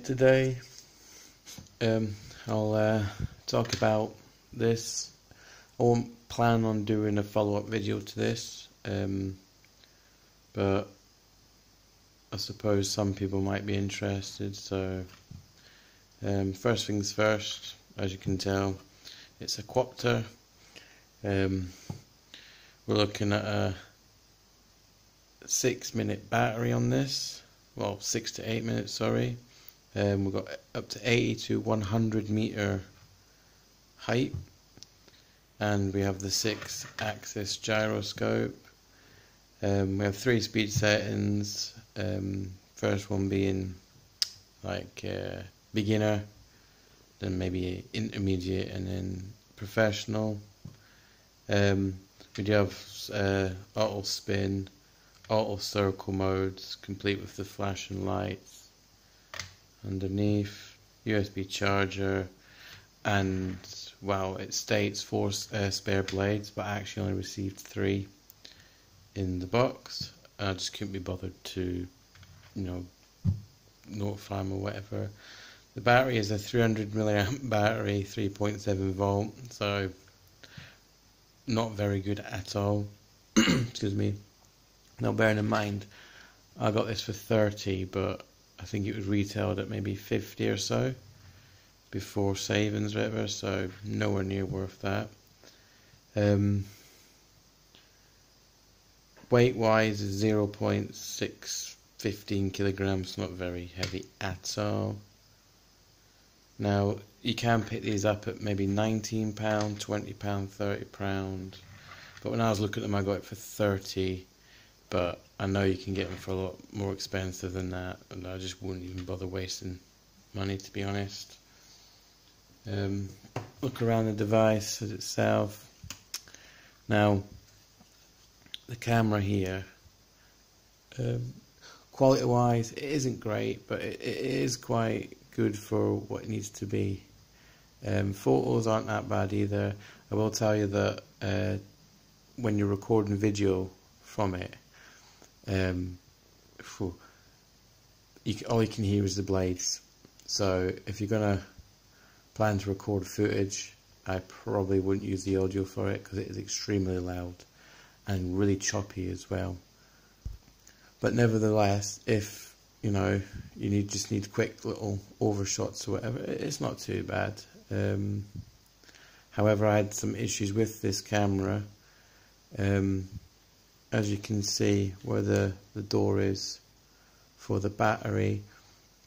Right, today I'll talk about this. I won't plan on doing a follow-up video to this, but I suppose some people might be interested. So first things first, as you can tell, it's a Quadcopter. We're looking at a 6-minute battery on this. Well, 6 to 8 minutes, sorry. We've got up to 80 to 100 meter height, and we have the 6-axis gyroscope. We have 3 speed settings. First one being like beginner, then maybe intermediate, and then professional. We do have auto spin, auto circle modes, complete with the flashing lights. Underneath, USB charger, and well, it states 4 spare blades, but I actually only received 3 in the box. I just couldn't be bothered to, notify them or whatever. The battery is a 300 milliamp battery, 3.7 volt, so not very good at all. Excuse me. Now, bearing in mind, I got this for 30, but I think it was retailed at maybe 50 or so before savings, whatever. So nowhere near worth that. Weight wise is 0.615 kilograms, not very heavy at all. Now you can pick these up at maybe £19, £20, £30, but when I was looking at them I got it for 30. But I know you can get them for a lot more expensive than that, and I just wouldn't even bother wasting money, to be honest. Look around the device itself. Now, the camera here, quality-wise, it isn't great, but it is quite good for what it needs to be. Photos aren't that bad either. I will tell you that when you're recording video from it, all you can hear is the blades. So if you're gonna plan to record footage, I probably wouldn't use the audio for it because it is extremely loud and really choppy as well. But nevertheless, if you just need quick little overshots or whatever, it's not too bad. However, I had some issues with this camera. As you can see where the door is for the battery,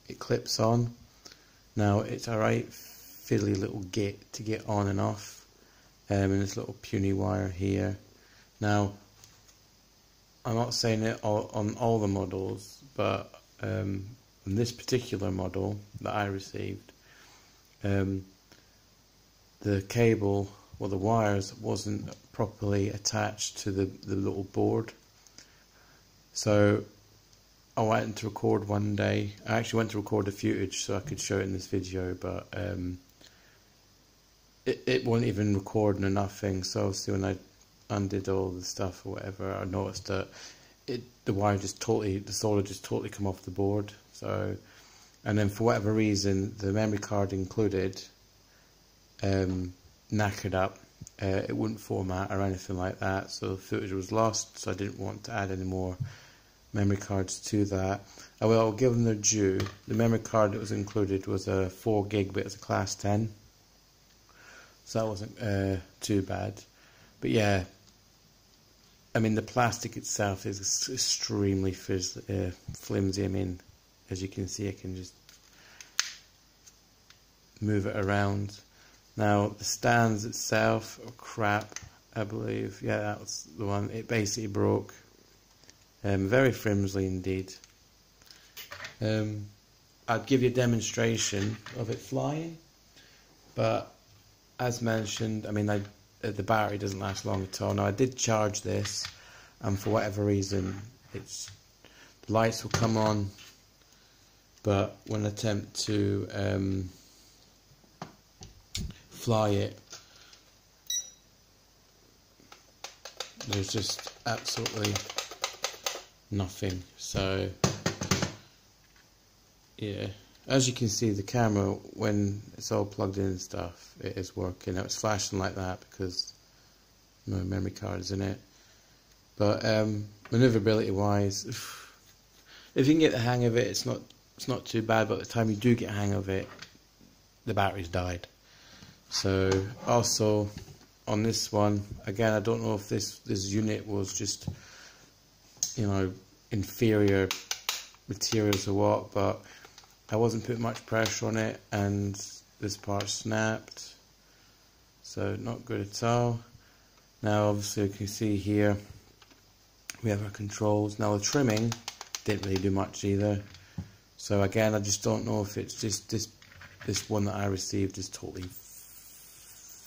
it clips on. Now it's a right fiddly little git to get on and off, and this little puny wire here. Now I'm not saying it on all the models, but in this particular model that I received, the cable, well, the wires wasn't properly attached to the little board. So I went to record one day. I actually went to record the footage so I could show it in this video, but it wasn't even recording or nothing. So obviously when I undid all the stuff or whatever, I noticed that the wire just totally, the solder just totally come off the board. So, and then for whatever reason, the memory card included knackered up. It wouldn't format or anything like that, so the footage was lost. So I didn't want to add any more memory cards to that. I will give them their due. The memory card that was included was a 4 gig, but it's a class 10, so that wasn't too bad. But yeah, I mean, the plastic itself is extremely flimsy. I mean, as you can see, I can just move it around. Now the stands itself are crap, I believe. Yeah, that was the one. It basically broke. Very flimsy indeed. I'd give you a demonstration of it flying, but as mentioned, I mean, the battery doesn't last long at all. Now I did charge this, and for whatever reason, the lights will come on, but when I attempt to fly it, there's just absolutely nothing. So yeah, as you can see, the camera, when it's all plugged in and stuff, it is working. Now it's flashing like that because no memory card is in it. But maneuverability wise, if you can get the hang of it, it's not too bad. But by the time you do get a hang of it, the battery's died. So also on this one, again, I don't know if this unit was just, you know, inferior materials or what, but I wasn't putting much pressure on it and this part snapped, so not good at all. Now obviously you can see here we have our controls. Now the trimming didn't really do much either, so again I just don't know if it's just this one that I received is totally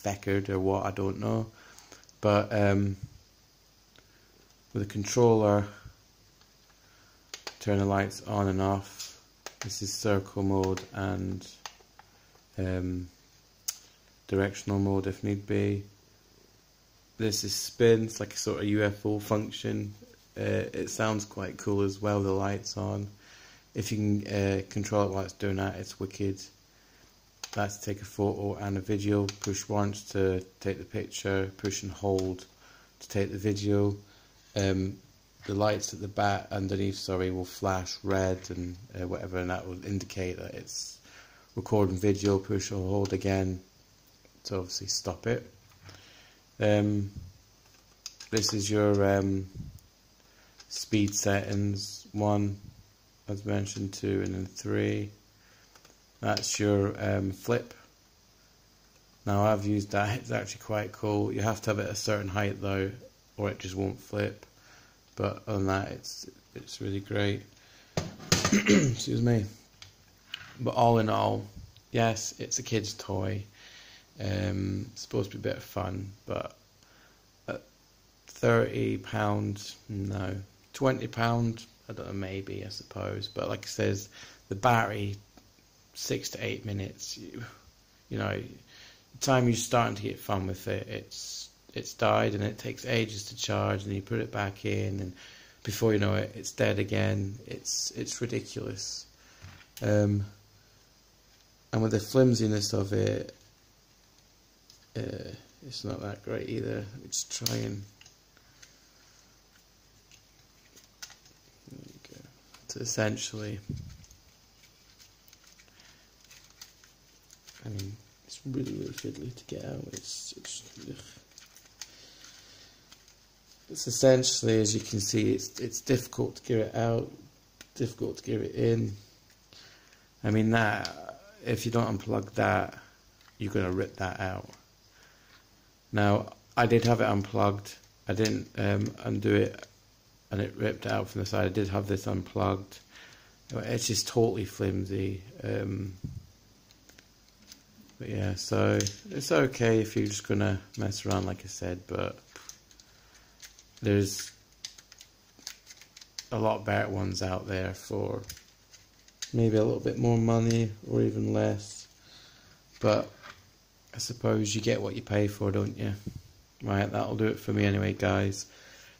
feckered or what, I don't know. But with the controller, turn the lights on and off. This is circle mode and directional mode if need be. This is spin, it's like a sort of UFO function. It sounds quite cool as well, the lights on. If you can control it while it's doing that, it's wicked. That's to take a photo and a video. Push once to take the picture, push and hold to take the video. The lights at the back underneath, will flash red and whatever, and that will indicate that it's recording video. Push or hold again to obviously stop it. This is your speed settings, 1 as mentioned, 2 and then 3. That's your flip. Now I've used that, it's actually quite cool. You have to have it at a certain height though, or it just won't flip. But other than that, it's really great. Excuse me. But all in all, yes, it's a kid's toy. It's supposed to be a bit of fun, but at £30, no, £20, I don't know, maybe, I suppose. But like I says, the battery, 6 to 8 minutes. You know, the time you're starting to get fun with it, it's died, and it takes ages to charge, and you put it back in, and before you know it, it's dead again. It's ridiculous. And with the flimsiness of it, it's not that great either. Let me just try and there you go. So essentially, I mean, it's really fiddly to get out. It's essentially, as you can see, it's difficult to get it out, difficult to get it in. I mean, that, if you don't unplug that, you're going to rip that out. Now, I did have it unplugged. I didn't undo it, and it ripped out from the side. I did have this unplugged. It's just totally flimsy. But yeah, so it's okay if you're just going to mess around, like I said, but there's a lot better ones out there for maybe a little bit more money or even less, but I suppose you get what you pay for, don't you? Right, that'll do it for me anyway, guys.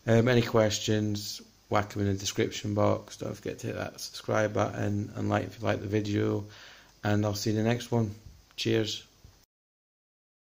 Any questions, whack them in the description box. Don't forget to hit that subscribe button and like if you like the video, and I'll see you in the next one. Cheers.